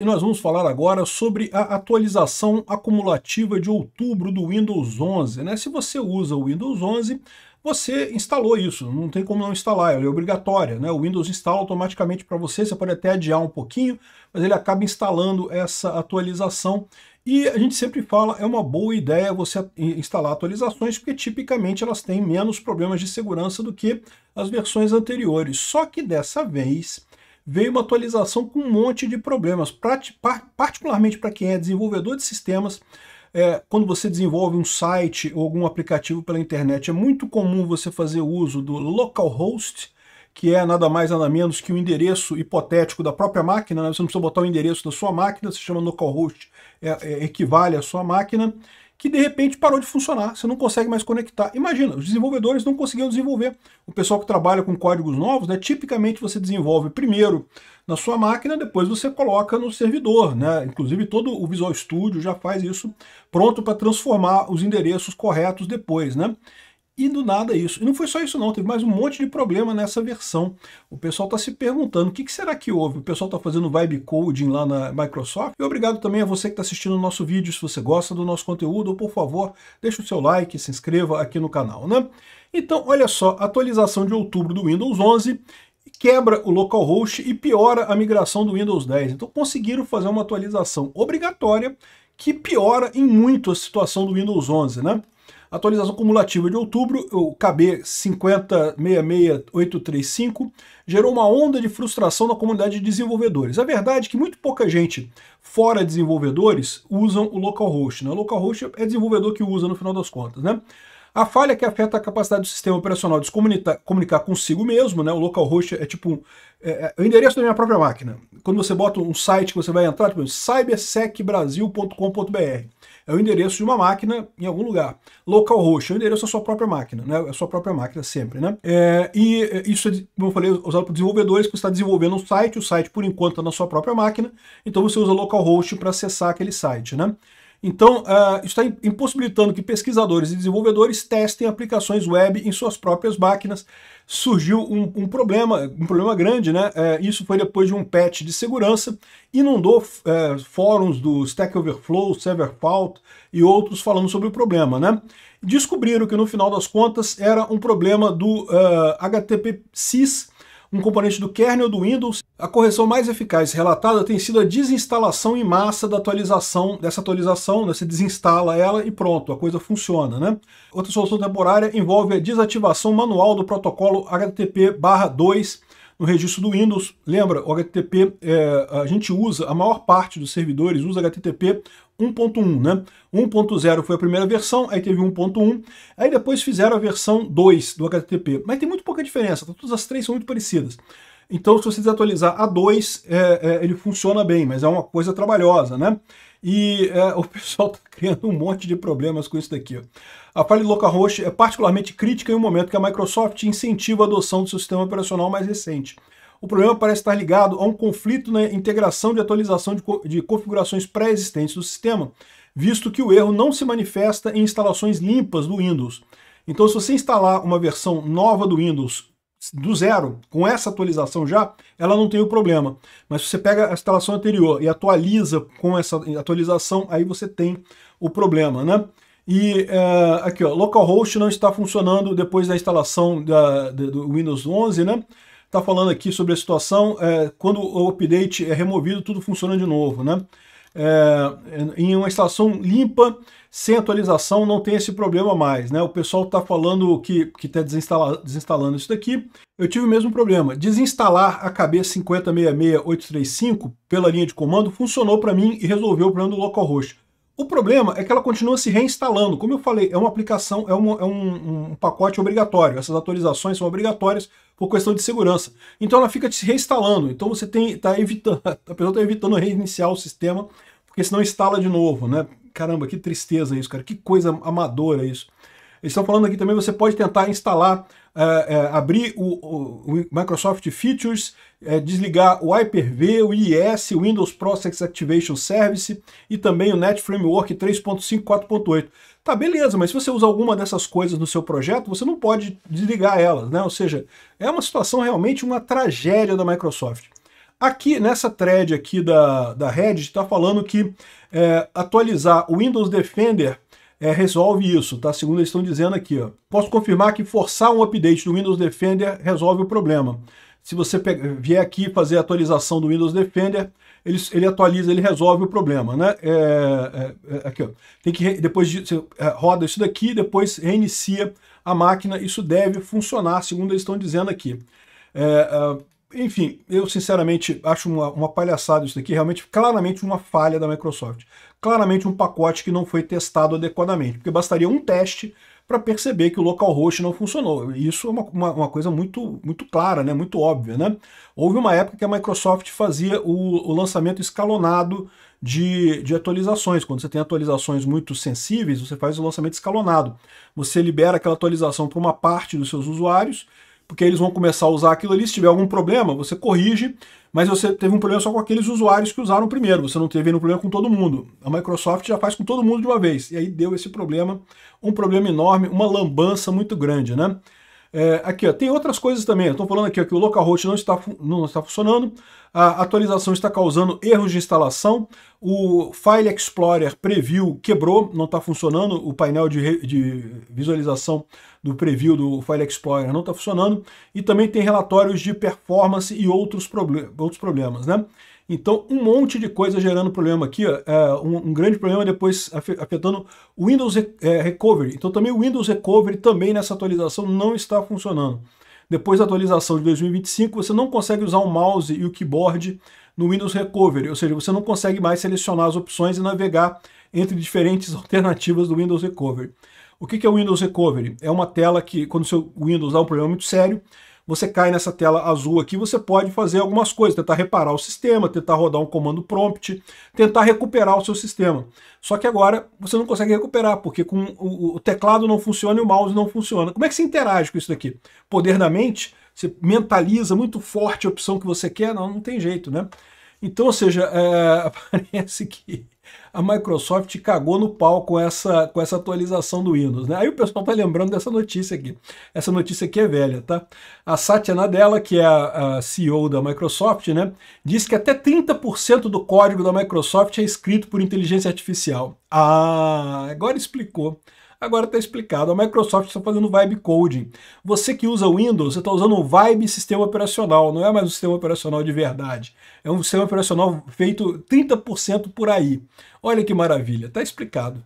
E nós vamos falar agora sobre a atualização acumulativa de outubro do Windows 11, né? Se você usa o Windows 11, você instalou isso, não tem como não instalar, ela é obrigatória, né? O Windows instala automaticamente para você, você pode até adiar um pouquinho, mas ele acaba instalando essa atualização. E a gente sempre fala, é uma boa ideia você instalar atualizações, porque tipicamente elas têm menos problemas de segurança do que as versões anteriores. Só que dessa vez veio uma atualização com um monte de problemas, particularmente para quem é desenvolvedor de sistemas. Quando você desenvolve um site ou algum aplicativo pela internet, é muito comum você fazer uso do localhost, que é nada mais nada menos que o endereço hipotético da própria máquina, né? Você não precisa botar o endereço da sua máquina, se chama localhost, equivale à sua máquina, que de repente parou de funcionar, você não consegue mais conectar. Imagina, os desenvolvedores não conseguiam desenvolver. O pessoal que trabalha com códigos novos, né, tipicamente você desenvolve primeiro na sua máquina, depois você coloca no servidor, né? Inclusive todo o Visual Studio já faz isso, pronto para transformar os endereços corretos depois, né? E do nada isso. E não foi só isso não, teve mais um monte de problema nessa versão. O pessoal está se perguntando, o que será que houve? O pessoal está fazendo vibe coding lá na Microsoft. E obrigado também a você que está assistindo o nosso vídeo. Se você gosta do nosso conteúdo, por favor, deixa o seu like, se inscreva aqui no canal, né? Então, olha só, atualização de outubro do Windows 11 quebra o localhost e piora a migração do Windows 10. Então conseguiram fazer uma atualização obrigatória que piora em muito a situação do Windows 11, né? Atualização cumulativa de outubro, o KB 5066835, gerou uma onda de frustração na comunidade de desenvolvedores. A verdade é que muito pouca gente, fora desenvolvedores, usam o localhost, né? O localhost é desenvolvedor que usa no final das contas, né? A falha que afeta a capacidade do sistema operacional de se comunicar consigo mesmo, né? O localhost é tipo o endereço da minha própria máquina. Quando você bota um site que você vai entrar, tipo cybersecbrasil.com.br, é o endereço de uma máquina em algum lugar. Localhost é o endereço da sua própria máquina, né? É a sua própria máquina sempre, né? Isso é, como eu falei, usado por desenvolvedores que você está desenvolvendo um site, o site por enquanto está na sua própria máquina, então você usa localhost para acessar aquele site, né? Então, isso está impossibilitando que pesquisadores e desenvolvedores testem aplicações web em suas próprias máquinas. Surgiu um problema grande, né? Isso foi depois de um patch de segurança, inundou fóruns do Stack Overflow, Severfault e outros falando sobre o problema, né? Descobriram que no final das contas era um problema do HTTP/sys, um componente do kernel do Windows. A correção mais eficaz relatada tem sido a desinstalação em massa dessa atualização, né? Você desinstala ela e pronto, a coisa funciona, né? Outra solução temporária envolve a desativação manual do protocolo HTTP/2 no registro do Windows. Lembra, o HTTP, a gente usa, a maior parte dos servidores usa HTTP 1.1, né? 1.0 foi a primeira versão, aí teve 1.1, aí depois fizeram a versão 2 do HTTP. Mas tem muito pouca diferença, todas as três são muito parecidas. Então, se você desatualizar a 2, ele funciona bem, mas é uma coisa trabalhosa, né? E o pessoal está criando um monte de problemas com isso daqui. Ó. A falha de localhost é particularmente crítica em um momento que a Microsoft incentiva a adoção do seu sistema operacional mais recente. O problema parece estar ligado a um conflito na integração de atualização de configurações pré-existentes do sistema, visto que o erro não se manifesta em instalações limpas do Windows. Então, se você instalar uma versão nova do Windows do zero, com essa atualização já, ela não tem o problema. Mas se você pega a instalação anterior e atualiza com essa atualização, aí você tem o problema, né? E aqui, ó, localhost não está funcionando depois da instalação do Windows 11, né? Está falando aqui sobre a situação, quando o update é removido, tudo funciona de novo, né? Em uma instalação limpa, sem atualização, não tem esse problema mais, né? O pessoal está falando que está desinstalando isso daqui. Eu tive o mesmo problema. Desinstalar a KB 5066835 pela linha de comando funcionou para mim e resolveu o problema do localhost. O problema é que ela continua se reinstalando. Como eu falei, é uma aplicação, um pacote obrigatório. Essas atualizações são obrigatórias por questão de segurança. Então ela fica se reinstalando. Então você a pessoa está evitando reiniciar o sistema, porque senão instala de novo, né? Caramba, que tristeza isso, cara. Que coisa amadora isso. Eles estão falando aqui também, você pode tentar instalar, abrir o Microsoft Features, desligar o Hyper-V, o IIS, o Windows Process Activation Service e também o Net Framework 3.5 4.8. Tá, beleza, mas se você usa alguma dessas coisas no seu projeto, você não pode desligar elas, né? Ou seja, é uma situação realmente uma tragédia da Microsoft. Aqui, nessa thread aqui da Reddit, está falando que atualizar o Windows Defender resolve isso, tá? Segundo eles estão dizendo aqui, ó. Posso confirmar que forçar um update do Windows Defender resolve o problema. Se você vier aqui fazer a atualização do Windows Defender, ele atualiza, ele resolve o problema, né? Aqui, ó. Tem que depois você roda isso daqui, depois reinicia a máquina. Isso deve funcionar, segundo eles estão dizendo aqui. Enfim, eu sinceramente acho uma palhaçada isso daqui, realmente, claramente uma falha da Microsoft. Claramente um pacote que não foi testado adequadamente, porque bastaria um teste para perceber que o localhost não funcionou. Isso é uma coisa muito clara, né? Muito óbvia, né? Houve uma época que a Microsoft fazia o lançamento escalonado de atualizações. Quando você tem atualizações muito sensíveis, você faz o lançamento escalonado. Você libera aquela atualização para uma parte dos seus usuários, porque eles vão começar a usar aquilo ali. Se tiver algum problema, você corrige, mas você teve um problema só com aqueles usuários que usaram primeiro, você não teve nenhum problema com todo mundo. A Microsoft já faz com todo mundo de uma vez, e aí deu esse problema, um problema enorme, uma lambança muito grande, né? Aqui, ó, tem outras coisas também. Estou falando aqui ó, que o localhost não está funcionando, a atualização está causando erros de instalação, o File Explorer Preview quebrou, não está funcionando, o painel de visualização do preview do File Explorer não está funcionando, e também tem relatórios de performance e outros problemas, né? Então, um monte de coisa gerando problema aqui, ó, um grande problema depois afetando o Windows Recovery. Então, também o Windows Recovery também nessa atualização não está funcionando. Depois da atualização de 2025, você não consegue usar o mouse e o keyboard no Windows Recovery, ou seja, você não consegue mais selecionar as opções e navegar entre diferentes alternativas do Windows Recovery. O que é o Windows Recovery? É uma tela que, quando o seu Windows dá um problema muito sério, você cai nessa tela azul aqui, você pode fazer algumas coisas, tentar reparar o sistema, tentar rodar um comando prompt, tentar recuperar o seu sistema. Só que agora você não consegue recuperar, porque com o teclado não funciona e o mouse não funciona. Como é que você interage com isso daqui? Poder da mente? Você mentaliza muito forte a opção que você quer? Não tem jeito, né? Então, ou seja, parece que a Microsoft cagou no pau com essa atualização do Windows, né? Aí o pessoal tá lembrando dessa notícia aqui. Essa notícia aqui é velha, tá? A Satya Nadella, que é a CEO da Microsoft, né, diz que até 30% do código da Microsoft é escrito por inteligência artificial. Ah, agora explicou. Agora está explicado. A Microsoft está fazendo vibe coding. Você que usa Windows, você está usando o Vibe sistema operacional. Não é mais um sistema operacional de verdade. É um sistema operacional feito 30% por aí. Olha que maravilha. Está explicado.